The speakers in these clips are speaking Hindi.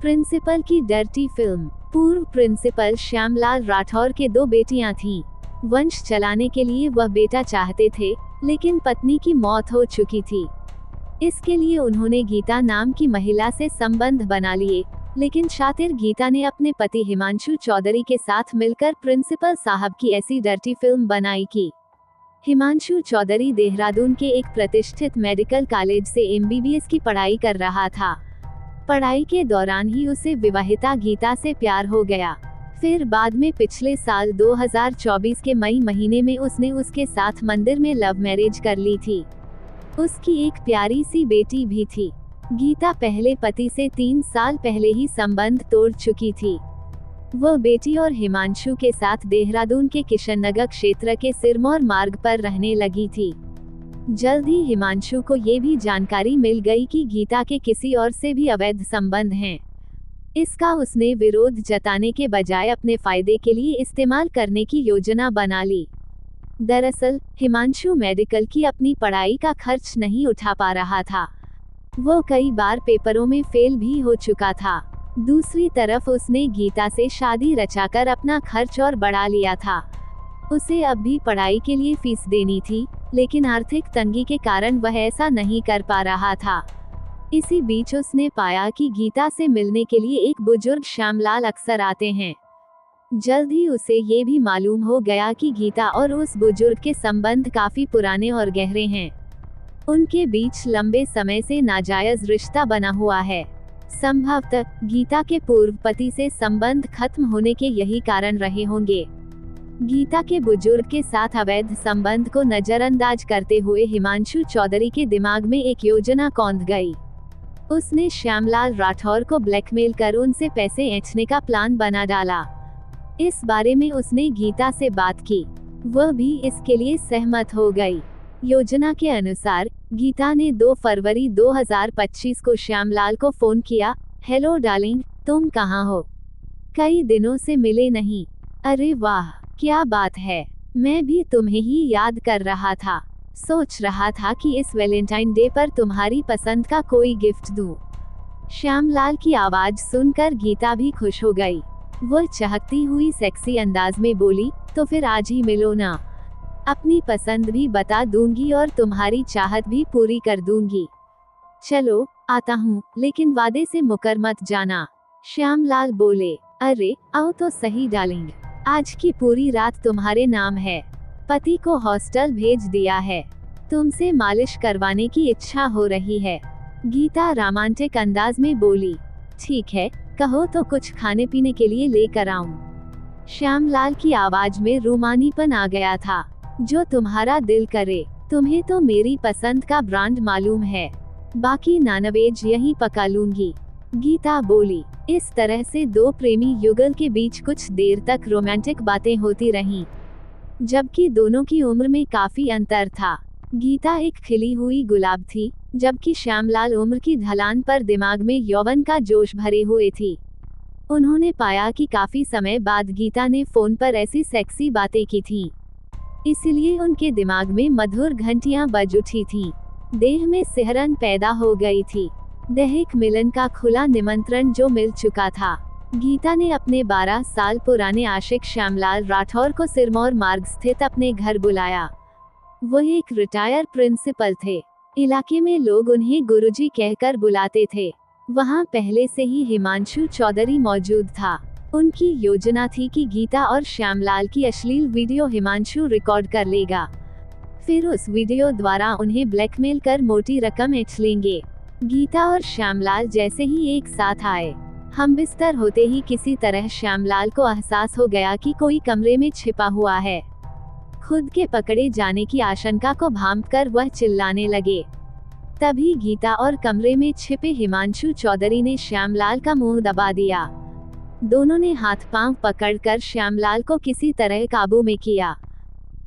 प्रिंसिपल की डर्टी फिल्म। पूर्व प्रिंसिपल श्यामलाल राठौर के 2 बेटियां थीं। वंश चलाने के लिए वह बेटा चाहते थे, लेकिन पत्नी की मौत हो चुकी थी। इसके लिए उन्होंने गीता नाम की महिला से संबंध बना लिए, लेकिन शातिर गीता ने अपने पति हिमांशु चौधरी के साथ मिलकर प्रिंसिपल साहब की ऐसी डर्टी फिल्म बनाई की। हिमांशु चौधरी देहरादून के एक प्रतिष्ठित मेडिकल कॉलेज से MBBS की पढ़ाई कर रहा था। पढ़ाई के दौरान ही उसे विवाहिता गीता से प्यार हो गया। फिर बाद में पिछले साल 2024 के मई महीने में उसने उसके साथ मंदिर में लव मैरिज कर ली थी। उसकी एक प्यारी सी बेटी भी थी। गीता पहले पति से 3 साल पहले ही संबंध तोड़ चुकी थी। वह बेटी और हिमांशु के साथ देहरादून के किशननगर क्षेत्र के सिरमौर मार्ग पर रहने लगी थी। जल्द ही हिमांशु को ये भी जानकारी मिल गई कि गीता के किसी और से भी अवैध संबंध हैं। इसका उसने विरोध जताने के बजाय अपने फायदे के लिए इस्तेमाल करने की योजना बना ली। दरअसल हिमांशु मेडिकल की अपनी पढ़ाई का खर्च नहीं उठा पा रहा था। वो कई बार पेपरों में फेल भी हो चुका था। दूसरी तरफ उसने गीता से शादी रचाकर अपना खर्च और बढ़ा लिया था। उसे अब भी पढ़ाई के लिए फीस देनी थी, लेकिन आर्थिक तंगी के कारण वह ऐसा नहीं कर पा रहा था। इसी बीच उसने पाया कि गीता से मिलने के लिए एक बुजुर्ग श्यामलाल अक्सर आते हैं। जल्द ही उसे ये भी मालूम हो गया कि गीता और उस बुजुर्ग के संबंध काफी पुराने और गहरे हैं। उनके बीच लंबे समय से नाजायज रिश्ता बना हुआ है। संभवतः गीता के पूर्व पति से संबंध खत्म होने के यही कारण रहे होंगे। गीता के बुजुर्ग के साथ अवैध संबंध को नजरअंदाज करते हुए हिमांशु चौधरी के दिमाग में एक योजना कौंध गई। उसने श्यामलाल राठौर को ब्लैकमेल कर उनसे पैसे ऐंठने का प्लान बना डाला। इस बारे में उसने गीता से बात की। वह भी इसके लिए सहमत हो गई। योजना के अनुसार गीता ने 2 फरवरी 2025 को श्यामलाल को फोन किया। हेलो डार्लिंग, तुम कहाँ हो? कई दिनों से मिले नहीं। अरे वाह, क्या बात है, मैं भी तुम्हें ही याद कर रहा था। सोच रहा था कि इस वैलेंटाइन डे पर तुम्हारी पसंद का कोई गिफ्ट दूं। श्यामलाल की आवाज सुनकर गीता भी खुश हो गई। वह चहकती हुई सेक्सी अंदाज में बोली, तो फिर आज ही मिलो ना। अपनी पसंद भी बता दूंगी और तुम्हारी चाहत भी पूरी कर दूंगी। चलो आता हूँ, लेकिन वादे से मुकर मत जाना। श्यामलाल बोले, अरे आओ तो सही डार्लिंग, आज की पूरी रात तुम्हारे नाम है। पति को हॉस्टल भेज दिया है। तुमसे मालिश करवाने की इच्छा हो रही है। गीता रोमांटिक अंदाज में बोली, ठीक है, कहो तो कुछ खाने पीने के लिए लेकर आऊं। श्यामलाल की आवाज में रूमानीपन आ गया था। जो तुम्हारा दिल करे। तुम्हें तो मेरी पसंद का ब्रांड मालूम है, बाकी नॉनवेज यहीं पका लूंगी। गीता बोली। इस तरह से 2 प्रेमी युगल के बीच कुछ देर तक रोमांटिक बातें होती रहीं, जबकि दोनों की उम्र में काफी अंतर था। गीता एक खिली हुई गुलाब थी, जबकि श्यामलाल उम्र की ढलान पर दिमाग में यौवन का जोश भरे हुए थी। उन्होंने पाया कि काफी समय बाद गीता ने फोन पर ऐसी सेक्सी बातें की थीं, इसलिए उनके दिमाग में मधुर घंटियां बज उठी थीं। देह में सिहरन पैदा हो गई थी। दैहिक मिलन का खुला निमंत्रण जो मिल चुका था। गीता ने अपने 12 साल पुराने आशिक श्यामलाल राठौर को सिरमौर मार्ग स्थित अपने घर बुलाया। वह एक रिटायर प्रिंसिपल थे। इलाके में लोग उन्हें गुरुजी कहकर बुलाते थे। वहां पहले से ही हिमांशु चौधरी मौजूद था। उनकी योजना थी कि गीता और श्यामलाल की अश्लील वीडियो हिमांशु रिकॉर्ड कर लेगा, फिर उस वीडियो द्वारा उन्हें ब्लैकमेल कर मोटी रकम ऐंठ लेंगे। गीता और श्यामलाल जैसे ही एक साथ आए, हमबिस्तर होते ही किसी तरह श्यामलाल को एहसास हो गया कि कोई कमरे में छिपा हुआ है। खुद के पकड़े जाने की आशंका को भांपकर वह चिल्लाने लगे। तभी गीता और कमरे में छिपे हिमांशु चौधरी ने श्यामलाल का मुंह दबा दिया। दोनों ने हाथ पांव पकड़कर श्यामलाल को किसी तरह काबू में किया।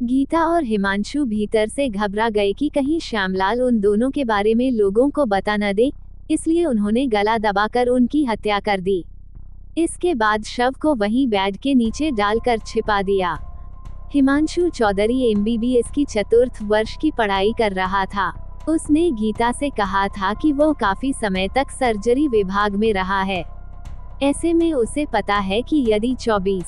गीता और हिमांशु भीतर से घबरा गए कि कहीं श्यामलाल उन दोनों के बारे में लोगों को बता न दे, इसलिए उन्होंने गला दबाकर उनकी हत्या कर दी। इसके बाद शव को वहीं बेड के नीचे डालकर छिपा दिया। हिमांशु चौधरी MBBS की 4th वर्ष की पढ़ाई कर रहा था। उसने गीता से कहा था कि वो काफी समय तक सर्जरी विभाग में रहा है। ऐसे में उसे पता है कि यदि 24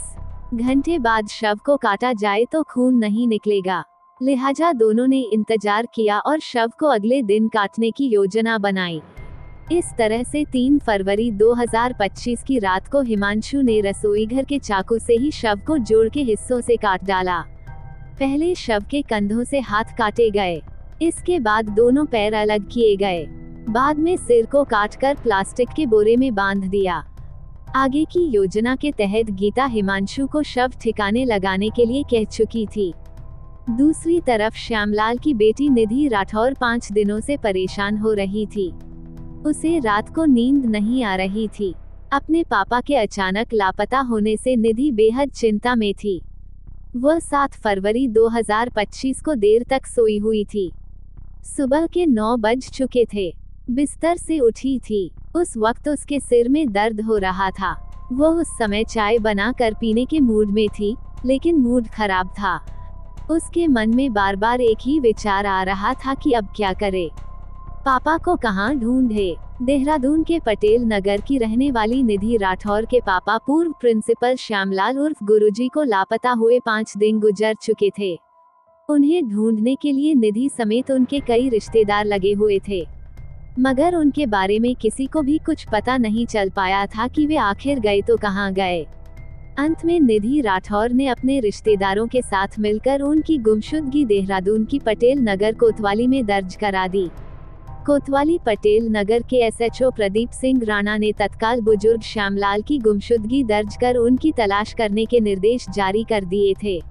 घंटे बाद शव को काटा जाए तो खून नहीं निकलेगा। लिहाजा दोनों ने इंतजार किया और शव को अगले दिन काटने की योजना बनाई। इस तरह से 3 फरवरी 2025 की रात को हिमांशु ने रसोई घर के चाकू से ही शव को जोड़ के हिस्सों से काट डाला। पहले शव के कंधों से हाथ काटे गए, इसके बाद दोनों पैर अलग किए गए, बाद में सिर को काटकर प्लास्टिक के बोरे में बांध दिया। आगे की योजना के तहत गीता हिमांशु को शव ठिकाने लगाने के लिए कह चुकी थी। दूसरी तरफ श्यामलाल की बेटी निधि राठौर 5 दिनों से परेशान हो रही थी। उसे रात को नींद नहीं आ रही थी। अपने पापा के अचानक लापता होने से निधि बेहद चिंता में थी। वह 7 फरवरी 2025 को देर तक सोई हुई थी। सुबह के 9 बज चुके थे। बिस्तर से उठी थी। उस वक्त उसके सिर में दर्द हो रहा था। वह उस समय चाय बना कर पीने के मूड में थी, लेकिन मूड खराब था। उसके मन में बार बार एक ही विचार आ रहा था कि अब क्या करे, पापा को कहाँ ढूंढे। देहरादून के पटेल नगर की रहने वाली निधि राठौर के पापा पूर्व प्रिंसिपल श्यामलाल उर्फ गुरुजी को लापता हुए 5 दिन गुजर चुके थे। उन्हें ढूंढने के लिए निधि समेत उनके कई रिश्तेदार लगे हुए थे, मगर उनके बारे में किसी को भी कुछ पता नहीं चल पाया था कि वे आखिर गए तो कहाँ गए। अंत में निधि राठौर ने अपने रिश्तेदारों के साथ मिलकर उनकी गुमशुदगी देहरादून की पटेल नगर कोतवाली में दर्ज करा दी। कोतवाली पटेल नगर के एसएचओ प्रदीप सिंह राणा ने तत्काल बुजुर्ग श्यामलाल की गुमशुदगी दर्ज कर उनकी तलाश करने के निर्देश जारी कर दिए थे।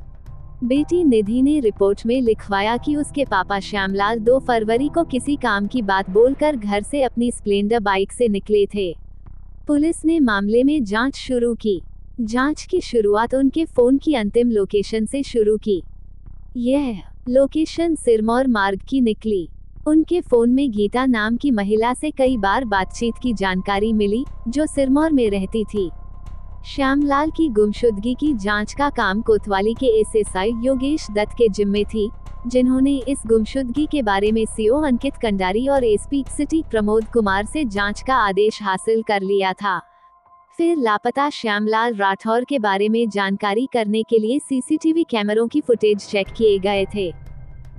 बेटी निधि ने रिपोर्ट में लिखवाया कि उसके पापा श्यामलाल 2 फरवरी को किसी काम की बात बोलकर घर से अपनी स्प्लेंडर बाइक से निकले थे। पुलिस ने मामले में जांच शुरू की। जांच की शुरुआत उनके फोन की अंतिम लोकेशन से शुरू की। यह लोकेशन सिरमौर मार्ग की निकली। उनके फोन में गीता नाम की महिला से कई बार बातचीत की जानकारी मिली, जो सिरमौर में रहती थी। श्यामलाल की गुमशुदगी की जांच का काम कोतवाली के एसएसआई योगेश दत्त के जिम्मे थी, जिन्होंने इस गुमशुदगी के बारे में सीओ अंकित कंडारी और एसपी सिटी प्रमोद कुमार से जांच का आदेश हासिल कर लिया था। फिर लापता श्यामलाल राठौर के बारे में जानकारी करने के लिए सीसीटीवी कैमरों की फुटेज चेक किए गए थे।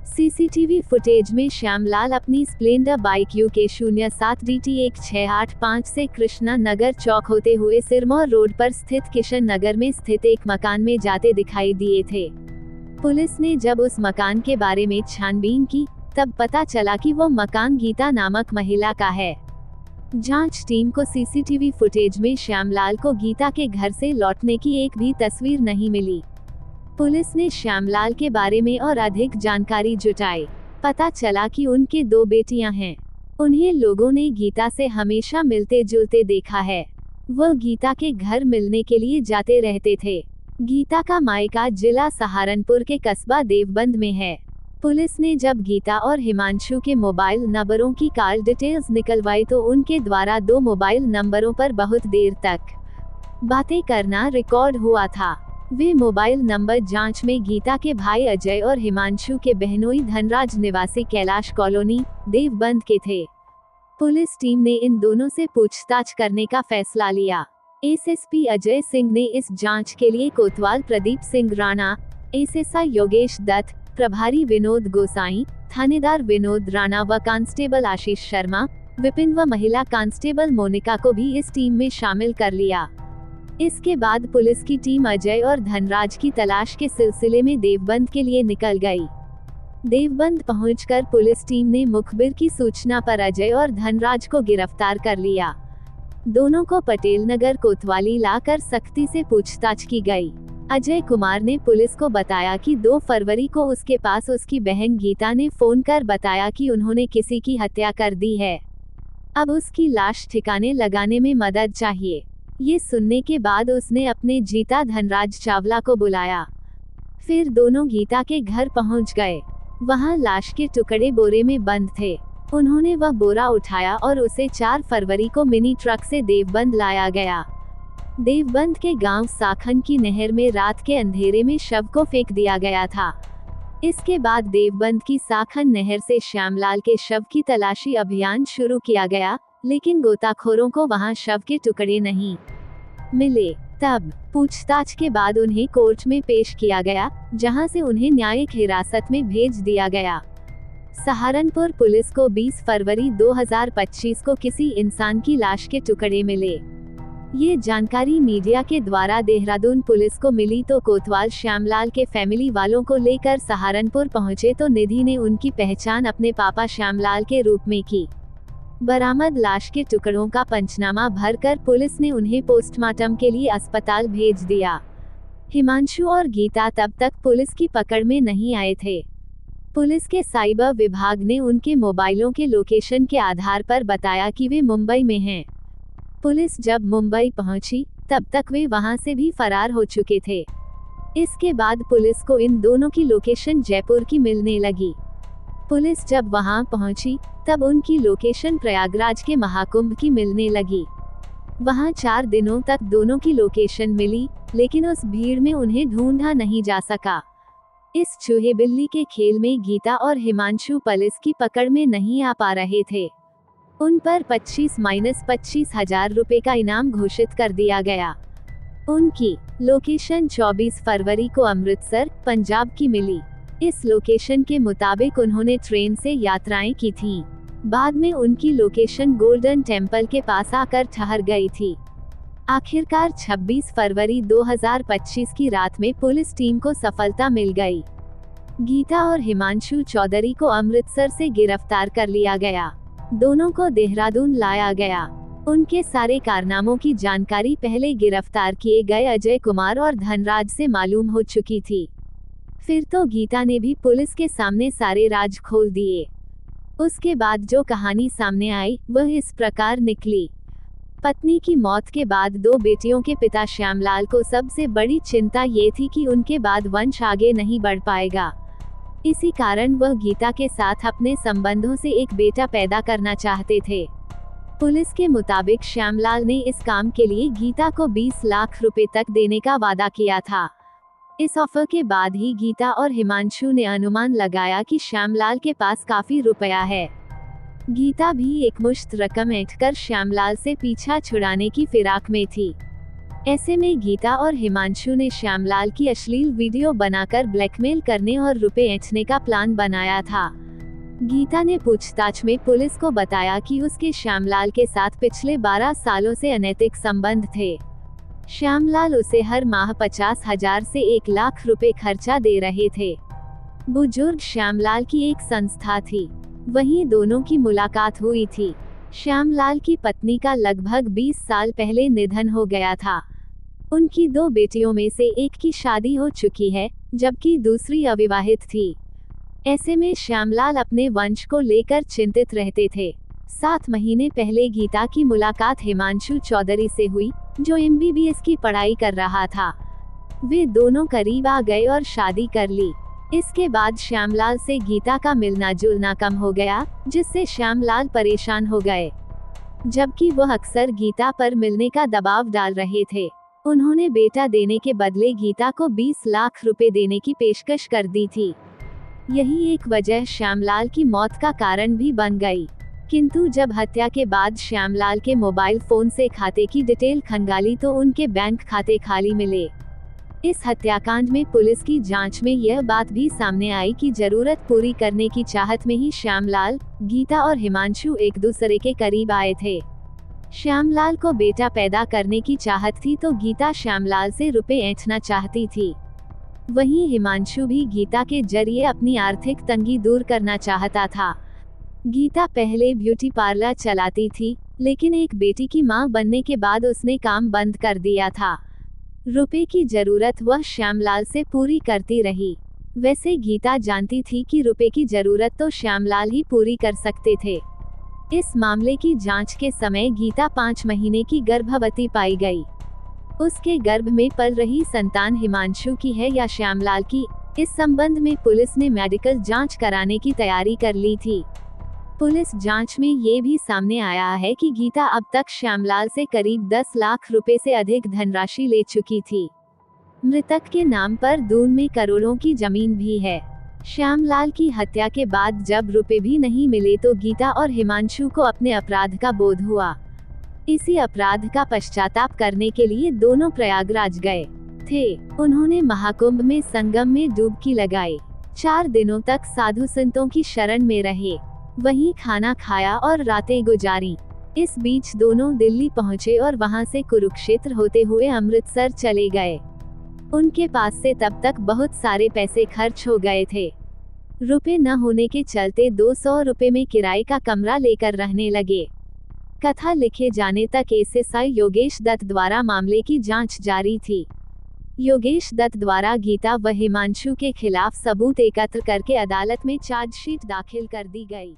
सीसीटीवी फुटेज में श्यामलाल अपनी स्प्लेंडर बाइक UK07DT1685 से कृष्णा नगर चौक होते हुए सिरमौर रोड पर स्थित किशन नगर में स्थित एक मकान में जाते दिखाई दिए थे। पुलिस ने जब उस मकान के बारे में छानबीन की, तब पता चला कि वो मकान गीता नामक महिला का है। जांच टीम को सीसीटीवी फुटेज में श्यामलाल को गीता के घर से लौटने की एक भी तस्वीर नहीं मिली। पुलिस ने श्यामलाल के बारे में और अधिक जानकारी जुटाई। पता चला कि उनके 2 बेटियां हैं। उन्हें लोगों ने गीता से हमेशा मिलते जुलते देखा है। वह गीता के घर मिलने के लिए जाते रहते थे। गीता का मायका जिला सहारनपुर के कस्बा देवबंद में है। पुलिस ने जब गीता और हिमांशु के मोबाइल नंबरों की कॉल डिटेल्स निकलवाई तो उनके द्वारा 2 मोबाइल नंबरों पर बहुत देर तक बातें करना रिकॉर्ड हुआ था। वे मोबाइल नंबर जांच में गीता के भाई अजय और हिमांशु के बहनोई धनराज निवासी कैलाश कॉलोनी देवबंद के थे। पुलिस टीम ने इन दोनों से पूछताछ करने का फैसला लिया। एसएसपी अजय सिंह ने इस जांच के लिए कोतवाल प्रदीप सिंह राणा, एसएसआई योगेश दत्त, प्रभारी विनोद गोसाई, थानेदार विनोद राणा व कांस्टेबल आशीष शर्मा, विपिन व महिला कांस्टेबल मोनिका को भी इस टीम में शामिल कर लिया। इसके बाद पुलिस की टीम अजय और धनराज की तलाश के सिलसिले में देवबंद के लिए निकल गई। देवबंद पहुंचकर पुलिस टीम ने मुखबिर की सूचना पर अजय और धनराज को गिरफ्तार कर लिया। दोनों को पटेल नगर कोतवाली लाकर सख्ती से पूछताछ की गई। अजय कुमार ने पुलिस को बताया कि 2 फरवरी को उसके पास उसकी बहन गीता ने फोन कर बताया कि उन्होंने किसी की हत्या कर दी है। अब उसकी लाश ठिकाने लगाने में मदद चाहिए। ये सुनने के बाद उसने अपने जीता धनराज चावला को बुलाया। फिर दोनों गीता के घर पहुंच गए। वहां लाश के टुकड़े बोरे में बंद थे। उन्होंने वह बोरा उठाया और उसे 4 फरवरी को मिनी ट्रक से देवबंद लाया गया। देवबंद के गांव साखन की नहर में रात के अंधेरे में शव को फेंक दिया गया था। इसके बाद देवबंद की साखन नहर से श्यामलाल के शव की तलाशी अभियान शुरू किया गया, लेकिन गोताखोरों को वहां शव के टुकड़े नहीं मिले। तब पूछताछ के बाद उन्हें कोर्ट में पेश किया गया, जहां से उन्हें न्यायिक हिरासत में भेज दिया गया। सहारनपुर पुलिस को 20 फरवरी 2025 को किसी इंसान की लाश के टुकड़े मिले। ये जानकारी मीडिया के द्वारा देहरादून पुलिस को मिली तो कोतवाल श्यामलाल के फैमिली वालों को लेकर सहारनपुर पहुंचे तो निधि ने उनकी पहचान अपने पापा श्यामलाल के रूप में की। बरामद लाश के टुकड़ों का पंचनामा भरकर पुलिस ने उन्हें पोस्टमार्टम के लिए अस्पताल भेज दिया। हिमांशु और गीता तब तक पुलिस की पकड़ में नहीं आए थे। पुलिस के साइबर विभाग ने उनके मोबाइलों के लोकेशन के आधार पर बताया कि वे मुंबई में हैं। पुलिस जब मुंबई पहुंची, तब तक वे वहां से भी फरार हो चुके थे। इसके बाद पुलिस को इन दोनों की लोकेशन जयपुर की मिलने लगी। पुलिस जब वहां पहुंची, तब उनकी लोकेशन प्रयागराज के महाकुंभ की मिलने लगी। वहां 4 दिनों तक दोनों की लोकेशन मिली, लेकिन उस भीड़ में उन्हें ढूंढा नहीं जा सका। इस चूहे बिल्ली के खेल में गीता और हिमांशु पुलिस की पकड़ में नहीं आ पा रहे थे। उन पर 25,000 रुपए का इनाम घोषित कर दिया गया। उनकी लोकेशन 24 फरवरी को अमृतसर, पंजाब की मिली। इस लोकेशन के मुताबिक उन्होंने ट्रेन से यात्राएं की थीं। बाद में उनकी लोकेशन गोल्डन टेम्पल के पास आकर ठहर गई थी। आखिरकार 26 फरवरी 2025 की रात में पुलिस टीम को सफलता मिल गई। गीता और हिमांशु चौधरी को अमृतसर से गिरफ्तार कर लिया गया। दोनों को देहरादून लाया गया। उनके सारे कारनामों की जानकारी पहले गिरफ्तार किए गए अजय कुमार और धनराज से मालूम हो चुकी थी। फिर तो गीता ने भी पुलिस के सामने सारे राज खोल दिए। उसके बाद जो कहानी सामने आई वह इस प्रकार निकली। पत्नी की मौत के बाद 2 बेटियों के पिता श्यामलाल को सबसे बड़ी चिंता ये थी कि उनके बाद वंश आगे नहीं बढ़ पाएगा। इसी कारण वह गीता के साथ अपने संबंधों से एक बेटा पैदा करना चाहते थे। पुलिस के मुताबिक श्यामलाल ने इस काम के लिए गीता को 20 लाख रुपए तक देने का वादा किया था। इस ऑफर के बाद ही गीता और हिमांशु ने अनुमान लगाया कि श्यामलाल के पास काफी रुपया है। गीता भी एकमुश्त रकम ऐंठकर श्यामलाल से पीछा छुड़ाने की फिराक में थी। ऐसे में गीता और हिमांशु ने श्यामलाल की अश्लील वीडियो बनाकर ब्लैकमेल करने और रुपए ऐंठने का प्लान बनाया था। गीता ने पूछताछ में पुलिस को बताया कि उसके श्यामलाल के साथ पिछले 12 सालों से अनैतिक संबंध थे। श्यामलाल उसे हर माह 50,000 से 1 लाख रुपए खर्चा दे रहे थे। बुजुर्ग श्यामलाल की एक संस्था थी, वहीं दोनों की मुलाकात हुई थी। श्यामलाल की पत्नी का लगभग 20 साल पहले निधन हो गया था। उनकी 2 बेटियों में से एक की शादी हो चुकी है, जबकि दूसरी अविवाहित थी। ऐसे में श्यामलाल अपने वंश को लेकर चिंतित रहते थे। 7 महीने पहले गीता की मुलाकात हिमांशु चौधरी से हुई, जो MBBS की पढ़ाई कर रहा था। वे दोनों करीब आ गए और शादी कर ली। इसके बाद श्यामलाल से गीता का मिलना जुलना कम हो गया, जिससे श्यामलाल परेशान हो गए, जबकि वह अक्सर गीता पर मिलने का दबाव डाल रहे थे। उन्होंने बेटा देने के बदले गीता को 20 लाख रुपए देने की पेशकश कर दी थी। यही एक वजह श्यामलाल की मौत का कारण भी बन गई। किंतु जब हत्या के बाद श्यामलाल के मोबाइल फोन से खाते की डिटेल खंगाली तो उनके बैंक खाते खाली मिले। इस हत्याकांड में पुलिस की जांच में यह बात भी सामने आई कि जरूरत पूरी करने की चाहत में ही श्यामलाल, गीता और हिमांशु एक दूसरे के करीब आए थे। श्यामलाल को बेटा पैदा करने की चाहत थी तो गीता श्यामलाल से रुपए ऐंठना चाहती थी। वहीं हिमांशु भी गीता के जरिए अपनी आर्थिक तंगी दूर करना चाहता था। गीता पहले ब्यूटी पार्लर चलाती थी, लेकिन एक बेटी की मां बनने के बाद उसने काम बंद कर दिया था। रुपए की जरूरत वह श्यामलाल से पूरी करती रही। वैसे गीता जानती थी कि रुपए की जरूरत तो श्यामलाल ही पूरी कर सकते थे। इस मामले की जांच के समय गीता 5 महीने की गर्भवती पाई गई। उसके गर्भ में पल रही संतान हिमांशु की है या श्यामलाल की, इस संबंध में पुलिस ने मेडिकल जांच कराने की तैयारी कर ली थी। पुलिस जांच में ये भी सामने आया है कि गीता अब तक श्यामलाल से करीब 10 लाख रुपए से अधिक धनराशि ले चुकी थी। मृतक के नाम पर दून में करोड़ों की जमीन भी है। श्यामलाल की हत्या के बाद जब रुपए भी नहीं मिले तो गीता और हिमांशु को अपने अपराध का बोध हुआ। इसी अपराध का पश्चाताप करने के लिए दोनों प्रयागराज गए थे। उन्होंने महाकुंभ में संगम में डुबकी लगाई। 4 दिनों तक साधु संतों की शरण में रहे, वहीं खाना खाया और रातें गुजारी। इस बीच दोनों दिल्ली पहुंचे और वहां से कुरुक्षेत्र होते हुए अमृतसर चले गए। उनके पास से तब तक बहुत सारे पैसे खर्च हो गए थे। रुपए न होने के चलते 200 रुपए में किराए का कमरा लेकर रहने लगे। कथा लिखे जाने तक एएसआई योगेश दत्त द्वारा मामले की जांच जारी थी। योगेश दत्त द्वारा गीता व हिमांशु के खिलाफ सबूत एकत्र करके अदालत में चार्जशीट दाखिल कर दी गई।